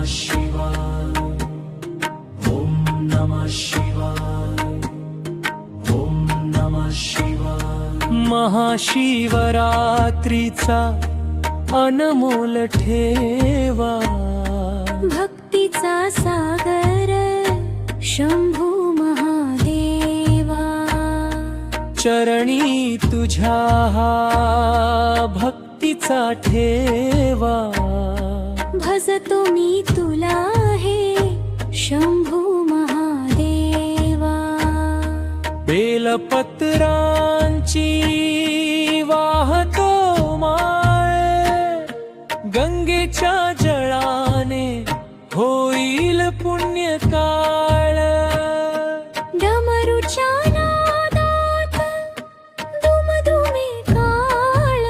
शिवाय ओम नमः शिवाय ओम नमः शिवाय। महाशिवरात्रीचा अनमोल ठेवा, भक्तीचा सागर शंभू महादेवा। चरणी तुझ्या भक्तीचा ठेवा, भजतो मी तुला हे शंभू महादेवा। बेलपत्रांची वाहतो माळ, गंगेच्या जळाने होईल पुण्यकाळ। डमरूच्या नादात दुमदुमे काळ,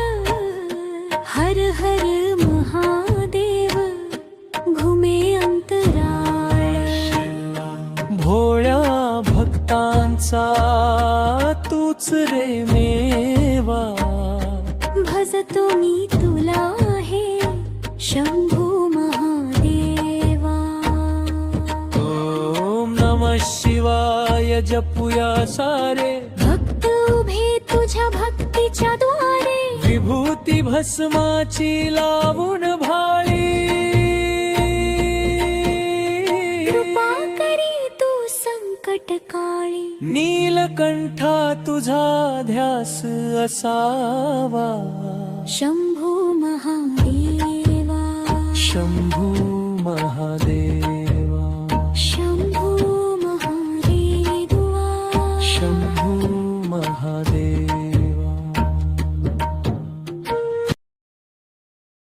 हर हर महादेव घुमे अंतराळ। भोळ्या भक्तांचा तूच रे मेवा, भजतो मी तुला हे शंभू महादेवा। ओम नमः शिवाय जपूया सारे, भक्त उभे तुझ्या भक्तीच्या द्वारे। विभूती भस्माची लावून भाळी, कृपा करी तू संकट काळी। नीलकंठा तुझा ध्यास असावा, शंभू महादेवा। शंभू